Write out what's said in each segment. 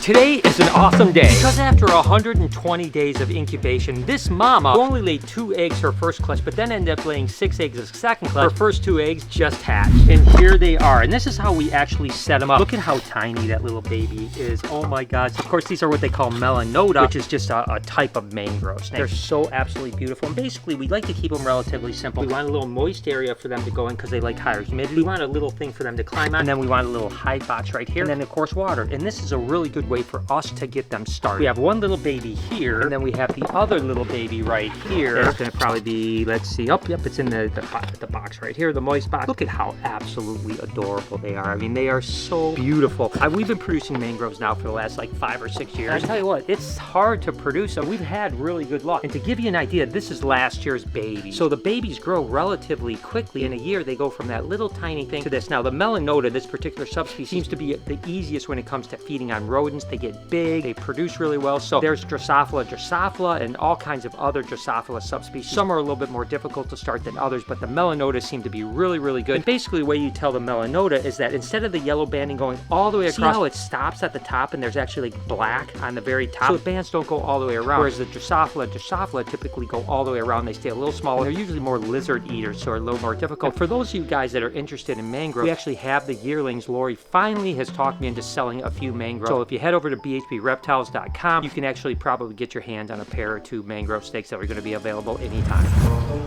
Today is an awesome day because after 120 days of incubation, this mama only laid 2 eggs her first clutch, but then ended up laying 6 eggs as second clutch. Her first 2 eggs just hatched, and here they are. And this is how we actually set them up. Look at how tiny that little baby is. Oh my gosh. Of course, these are what they call Melanota, which is just a type of mangrove snake. They're so absolutely beautiful. And basically, we like to keep them relatively simple. We want a little moist area for them to go in because they like higher humidity. We want a little thing for them to climb on, and then we want a little hide box right here, and then of course water. And this is a really good way for us to get them started. We have one little baby here, and then we have the other little baby right here. It's gonna probably be, let's see, yep, it's in the box right here, the moist box. Look at how absolutely adorable they are. I mean, they are so beautiful. We've been producing mangroves now for the last like 5 or 6 years. I tell you what, it's hard to produce them. We've had really good luck. And to give you an idea, this is last year's baby. So the babies grow relatively quickly. In a year, they go from that little tiny thing to this. Now, the Melanota, this particular subspecies, seems to be the easiest when it comes to feeding on rodents. They get big, they produce really well. So there's Drosophila, and all kinds of other Drosophila subspecies. Some are a little bit more difficult to start than others, but the Melanota seem to be really, really good. And basically, the way you tell the Melanota is that instead of the yellow banding going all the way across, see how it stops at the top and there's actually like black on the very top? So the bands don't go all the way around, whereas the Drosophila typically go all the way around. They stay a little smaller. They're usually more lizard eaters, so are a little more difficult. And for those of you guys that are interested in mangrove, we actually have the yearlings. Lori finally has talked me into selling a few mangrove. So if you head over to bhbreptiles.com, you can actually probably get your hands on a pair or 2 mangrove snakes that are going to be available anytime.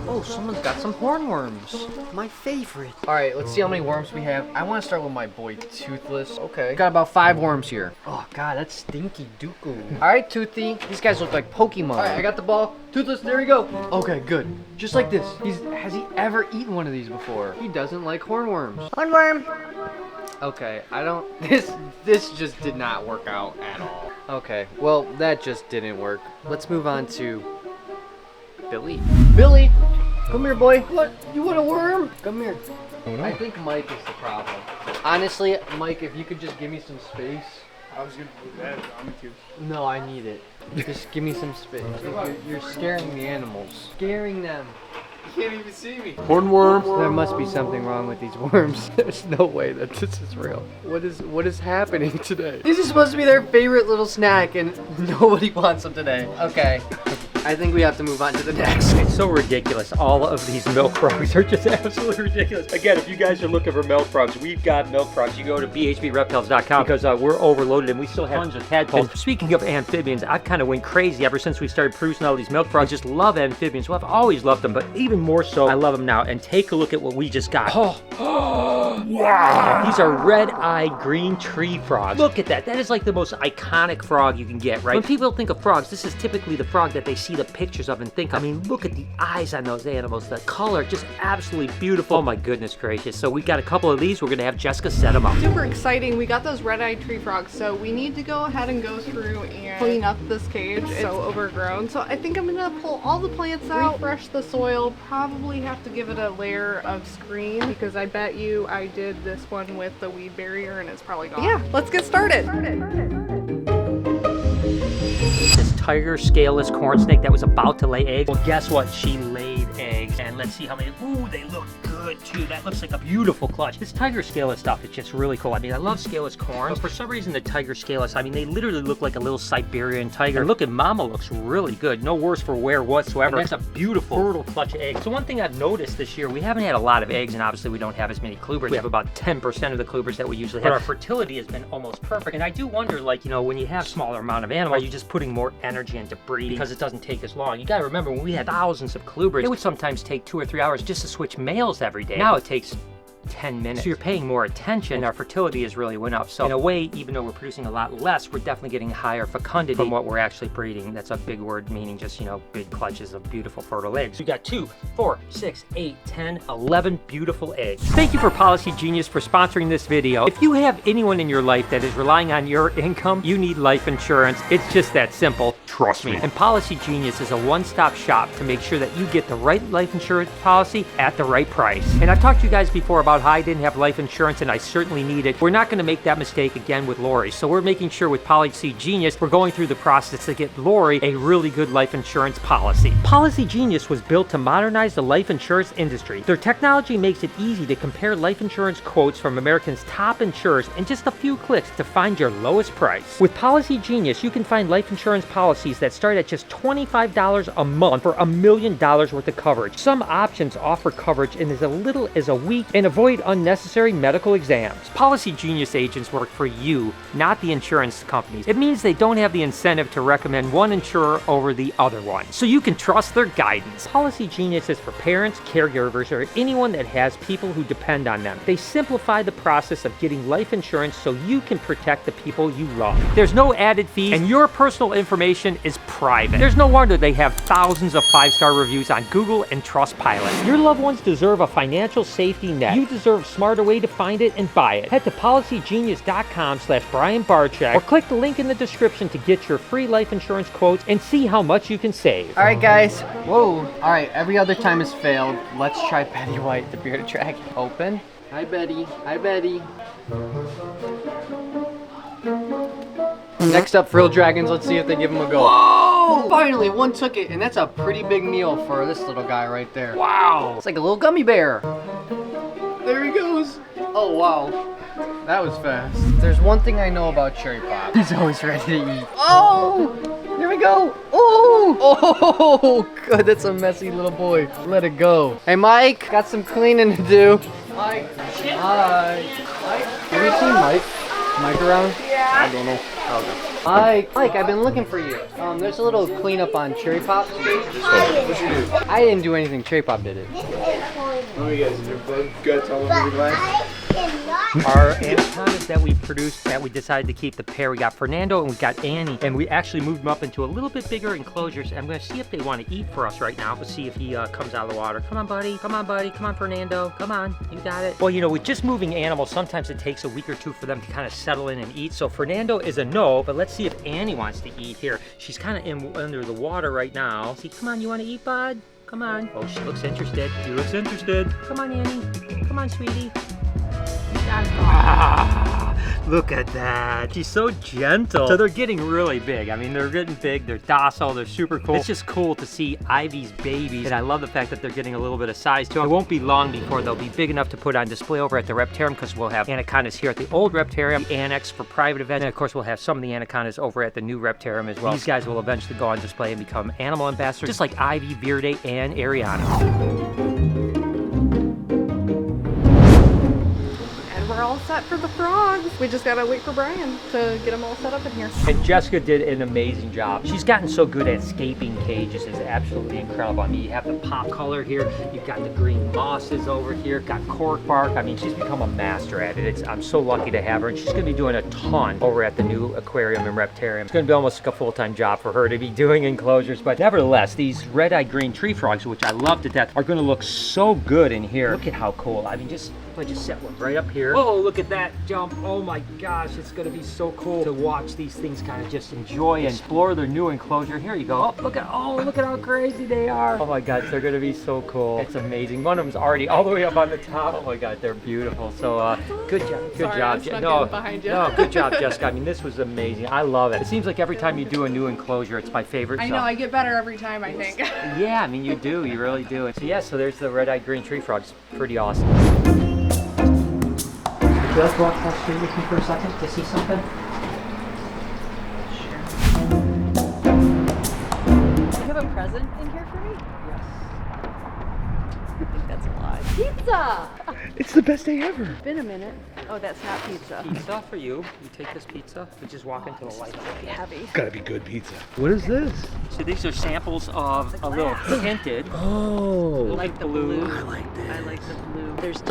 Oh, someone's got some hornworms. My favorite. All right, let's see how many worms we have. I want to start with my boy, Toothless. Okay. Got about 5 worms here. Oh, God, that's stinky dooku. All right, Toothy. These guys look like Pokemon. All right, I got the ball. Toothless, there we go. Okay, good. Just like this. Has he ever eaten one of these before? He doesn't like hornworms. Hornworm. Okay, I don't... This just did not work out at all. Okay, well, that just didn't work. Let's move on to... Billy. Billy! Come here, boy. What? You want a worm? Come here. Oh, no. I think Mike is the problem. Honestly, Mike, if you could just give me some space. I was gonna do that, I'm with you. No, I need it. Just give me some space. You're scaring the animals. Scaring them. You can't even see me. Hornworms? There must be something wrong with these worms. There's no way that this is real. What is happening today? This is supposed to be their favorite little snack, and nobody wants them today. Okay. I think we have to move on to the next. It's so ridiculous. All of these milk frogs are just absolutely ridiculous. Again, if you guys are looking for milk frogs, we've got milk frogs. You go to bhbreptiles.com because we're overloaded and we still have tons of tadpoles. Speaking of amphibians, I've kind of went crazy ever since we started producing all these milk frogs. Just love amphibians. Well, I've always loved them, but even more so, I love them now. And take a look at what we just got. Oh, wow. These are red-eyed green tree frogs. Look at that. That is like the most iconic frog you can get, right? When people think of frogs, this is typically the frog that they see the pictures of and think, I mean, look at the eyes on those animals, the color, just absolutely beautiful. Oh my goodness gracious. So we got a couple of these. We're gonna have Jessica set them up. Super exciting. We got those red-eyed tree frogs, so we need to go ahead and go through and clean up this cage. It's so overgrown. So I think I'm gonna pull all the plants out, refresh the soil, probably have to give it a layer of screen because I bet you I did this one with the weed barrier and it's probably gone. Yeah, let's get started. This tiger scaleless corn snake that was about to lay eggs. Well, guess what? She laid eggs. And let's see how many. Ooh, they look good too. That looks like a beautiful clutch. This tiger scaleless stuff is just really cool. I mean, I love scaleless corn, but for some reason the tiger scaleless, I mean, they literally look like a little Siberian tiger. And look at Mama, looks really good. No worse for wear whatsoever. And that's a beautiful, fertile clutch of eggs. So one thing I've noticed this year, we haven't had a lot of eggs, and obviously we don't have as many klubers. We have about 10% of the klubers that we usually have. But our fertility has been almost perfect. And I do wonder, like, you know, when you have smaller amount of animals, are you just putting more energy into breeding because it doesn't take as long? You gotta remember, when we had thousands of klubers, it would sometimes take 2 or 3 hours just to switch males every day. Now it takes 10 minutes. So you're paying more attention, and our fertility has really went up. So in a way, even though we're producing a lot less, we're definitely getting higher fecundity from what we're actually breeding. That's a big word, meaning just, you know, big clutches of beautiful fertile eggs. We got 2, 4, 6, 8, 10, 11 beautiful eggs. Thank you for Policy Genius for sponsoring this video. If you have anyone in your life that is relying on your income, you need life insurance. It's just that simple. Trust me. And Policy Genius is a one-stop shop to make sure that you get the right life insurance policy at the right price. And I've talked to you guys before about about how I didn't have life insurance and I certainly need it. We're not gonna make that mistake again with Lori. So we're making sure with Policy Genius, we're going through the process to get Lori a really good life insurance policy. Policy Genius was built to modernize the life insurance industry. Their technology makes it easy to compare life insurance quotes from Americans' top insurers in just a few clicks to find your lowest price. With Policy Genius, you can find life insurance policies that start at just $25 a month for $1 million worth of coverage. Some options offer coverage in as little as a week and avoid unnecessary medical exams. Policy Genius agents work for you, not the insurance companies. It means they don't have the incentive to recommend one insurer over the other one, so you can trust their guidance. Policy Genius is for parents, caregivers, or anyone that has people who depend on them. They simplify the process of getting life insurance so you can protect the people you love. There's no added fees, and your personal information is private. There's no wonder they have thousands of 5-star reviews on Google and Trustpilot. Your loved ones deserve a financial safety net. You deserve a smarter way to find it and buy it. Head to policygenius.com/Brian Barczyk or click the link in the description to get your free life insurance quotes and see how much you can save. All right, guys. Whoa. All right, every other time has failed. Let's try Betty White, the bearded dragon. Open. Hi, Betty. Hi, Betty. Next up, frilled dragons. Let's see if they give them a go. Whoa! Finally, one took it, and that's a pretty big meal for this little guy right there. Wow! It's like a little gummy bear. There he goes. Oh, wow. That was fast. There's one thing I know about Cherry Pop. He's always ready to eat. Oh! Here we go. Oh! Oh, good. That's a messy little boy. Let it go. Hey, Mike. Got some cleaning to do. Mike. Hi. Mike. Have you seen Mike? Mike around? Yeah. I don't know. Mike, I've been looking for you. There's a little cleanup on Cherry Pop. What'd you do? I didn't do anything. Cherry Pop did it. Let me guess. Is your blood guts all over the glass? Our anacondas that we produced, that we decided to keep the pair, we got Fernando and we got Annie, and we actually moved them up into a little bit bigger enclosures. I'm going to see if they want to eat for us right now. We'll see if he comes out of the water. Come on, buddy. Come on, buddy. Come on, Fernando. Come on. You got it. Well, you know, with just moving animals, sometimes it takes a week or two for them to kind of settle in and eat. So Fernando is a no, but let's see if Annie wants to eat here. She's kind of under the water right now. See, come on, you want to eat, bud? Come on. Oh, she looks interested. She looks interested. Come on, Annie. Come on, sweetie. Ah, look at that. She's so gentle. So they're getting really big. I mean, they're getting big. They're docile. They're super cool. It's just cool to see Ivy's babies. And I love the fact that they're getting a little bit of size too. It won't be long before they'll be big enough to put on display over at the Reptarium, because we'll have anacondas here at the old Reptarium, the annex for private events. And of course, we'll have some of the anacondas over at the new Reptarium as well. These guys will eventually go on display and become animal ambassadors, just like Ivy, Verde, and Ariana. We're all set for the frogs. We just gotta wait for Brian to get them all set up in here. And Jessica did an amazing job. She's gotten so good at escaping cages. It's absolutely incredible. I mean, you have the pop color here. You've got the green mosses over here. Got cork bark. I mean, she's become a master at it. I'm so lucky to have her. And she's going to be doing a ton over at the new aquarium and Reptarium. It's going to be almost like a full-time job for her to be doing enclosures. But nevertheless, these red-eyed green tree frogs, which I love to death, are going to look so good in here. Look at how cool. I mean, just set one right up here. Oh, look at that jump. Oh my gosh, it's gonna be so cool to watch these things kind of just enjoy and explore their new enclosure. Here you go. Oh, look at how crazy they are. Oh my gosh, they're gonna be so cool. It's amazing. One of them's already all the way up on the top. Oh my god, they're beautiful. So good job. Good job. No, good job, Jessica. I mean, this was amazing. I love it. It seems like every time you do a new enclosure, it's my favorite. I know, I get better every time, I think. Yeah, I mean, you do. You really do. And so yeah, so there's the red-eyed green tree frogs. Pretty awesome. Just walk across the street with me for a second to see something. Do you have a present in here for me? Yes. I think that's a lie. Pizza! It's the best day ever. It's been a minute. Oh, that's not pizza. Pizza for you. You take this pizza. We just walk into the light. It's heavy. It's gotta be good pizza. What is this? So these are samples of a little tinted. Oh. I like the blue. I like this. I like the blue. There's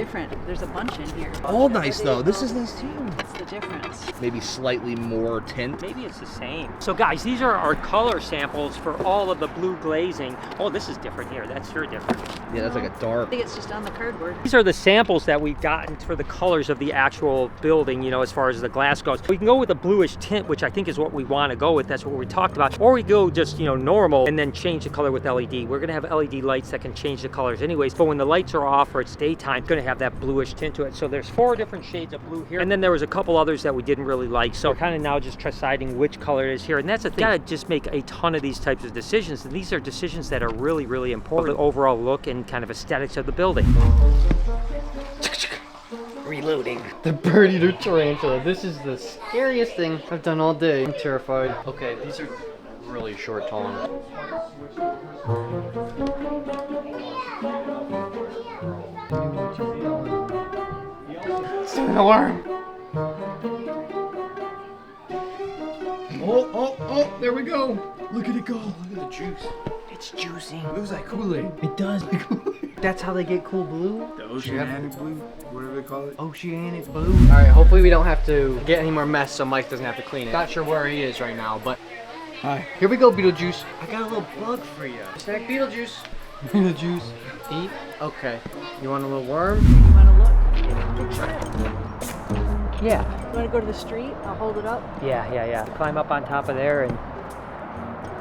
a bunch in here. All nice though. This is nice too. What's the difference? Maybe slightly more tint. Maybe it's the same. So guys, these are our color samples for all of the blue glazing. Oh, this is different here. That's sure different. Yeah, that's like a dark. I think it's just on the cardboard. These are the samples that we've gotten for the colors of the actual building, you know, as far as the glass goes. We can go with a bluish tint, which I think is what we want to go with. That's what we talked about. Or we go just, you know, normal and then change the color with LED. We're going to have LED lights that can change the colors anyways, but when the lights are off or it's daytime, it's going to have that bluish tint to it. So there's 4 different shades of blue here. And then there was a couple others that we didn't really like. So we're kind of now just deciding which color it is here. And that's the thing. You got to just make a ton of these types of decisions. And these are decisions that are really, really important for the overall look and kind of aesthetics of the building. Reloading. The bird eater tarantula. This is the scariest thing I've done all day. I'm terrified. Okay, these are really short tongues. It's an alarm. Oh, there we go. Look at it go. Look at the juice. It's juicy. It looks like Kool-Aid. It does. That's how they get cool blue? The oceanic blue, whatever they call it. Oceanic blue. All right, hopefully we don't have to get any more mess so Mike doesn't have to clean it. Not sure where he is right now, but Hi. here we go, Beetlejuice. I got a little bug for you. Snack Beetlejuice. Beetlejuice. Eat? Okay. You want a little worm? You want to look? Picture it. Yeah, You want to go to the street? I'll hold it up. yeah. Climb up on top of there and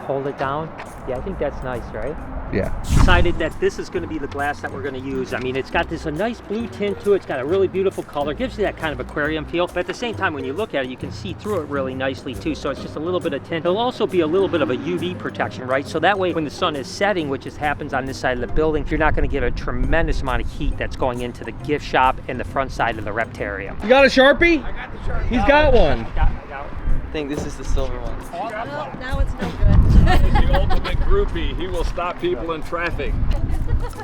hold it down. Yeah, I think that's nice, right? Yeah. Decided that this is going to be the glass that we're going to use. I mean, it's got this a nice blue tint to it. It's got a really beautiful color. Gives you that kind of aquarium feel. But at the same time, when you look at it, you can see through it really nicely too. So it's just a little bit of tint. It'll also be a little bit of a UV protection, right? So that way, when the sun is setting, which just happens on this side of the building, you're not going to get a tremendous amount of heat that's going into the gift shop and the front side of the Reptarium. You got a Sharpie? I got the Sharpie. He's got one. I think this is the silver one. No, now it's no good. He's the ultimate groupie. He will stop people in traffic.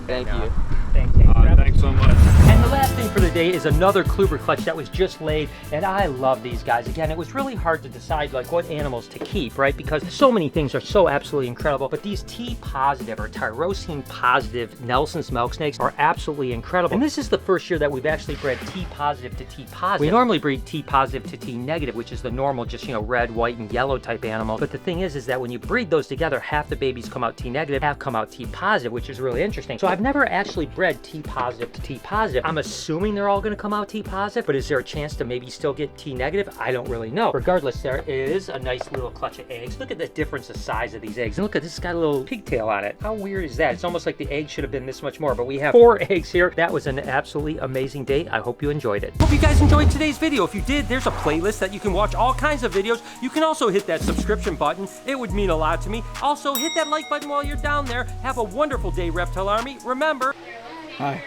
Thank you. Thanks so much. And the last thing for the day is another Kluber clutch that was just laid, and I love these guys. Again, it was really hard to decide like what animals to keep, right? Because so many things are so absolutely incredible, but these T positive or tyrosine positive Nelson's milk snakes are absolutely incredible. And this is the first year that we've actually bred T positive to T positive. We normally breed T positive to T negative, which is the normal, just, you know, red, white, and yellow type animal. But the thing is that when you breed those together, half the babies come out T negative, half come out T positive, which is really interesting. So I've never actually bred T positive to T positive. I'm assuming they're all going to come out T positive, but is there a chance to maybe still get T negative? I don't really know. Regardless, there is a nice little clutch of eggs. Look at the difference of size of these eggs. And look at this, got a little pigtail on it. How weird is that? It's almost like the egg should have been this much more, but we have 4 eggs here. That was an absolutely amazing day. I hope you enjoyed it. Hope you guys enjoyed today's video. If you did, there's a playlist that you can watch all kinds of videos. You can also hit that subscription button. It would mean a lot to me. Also, hit that like button while you're down there. Have a wonderful day, Reptile Army. Remember, Hi.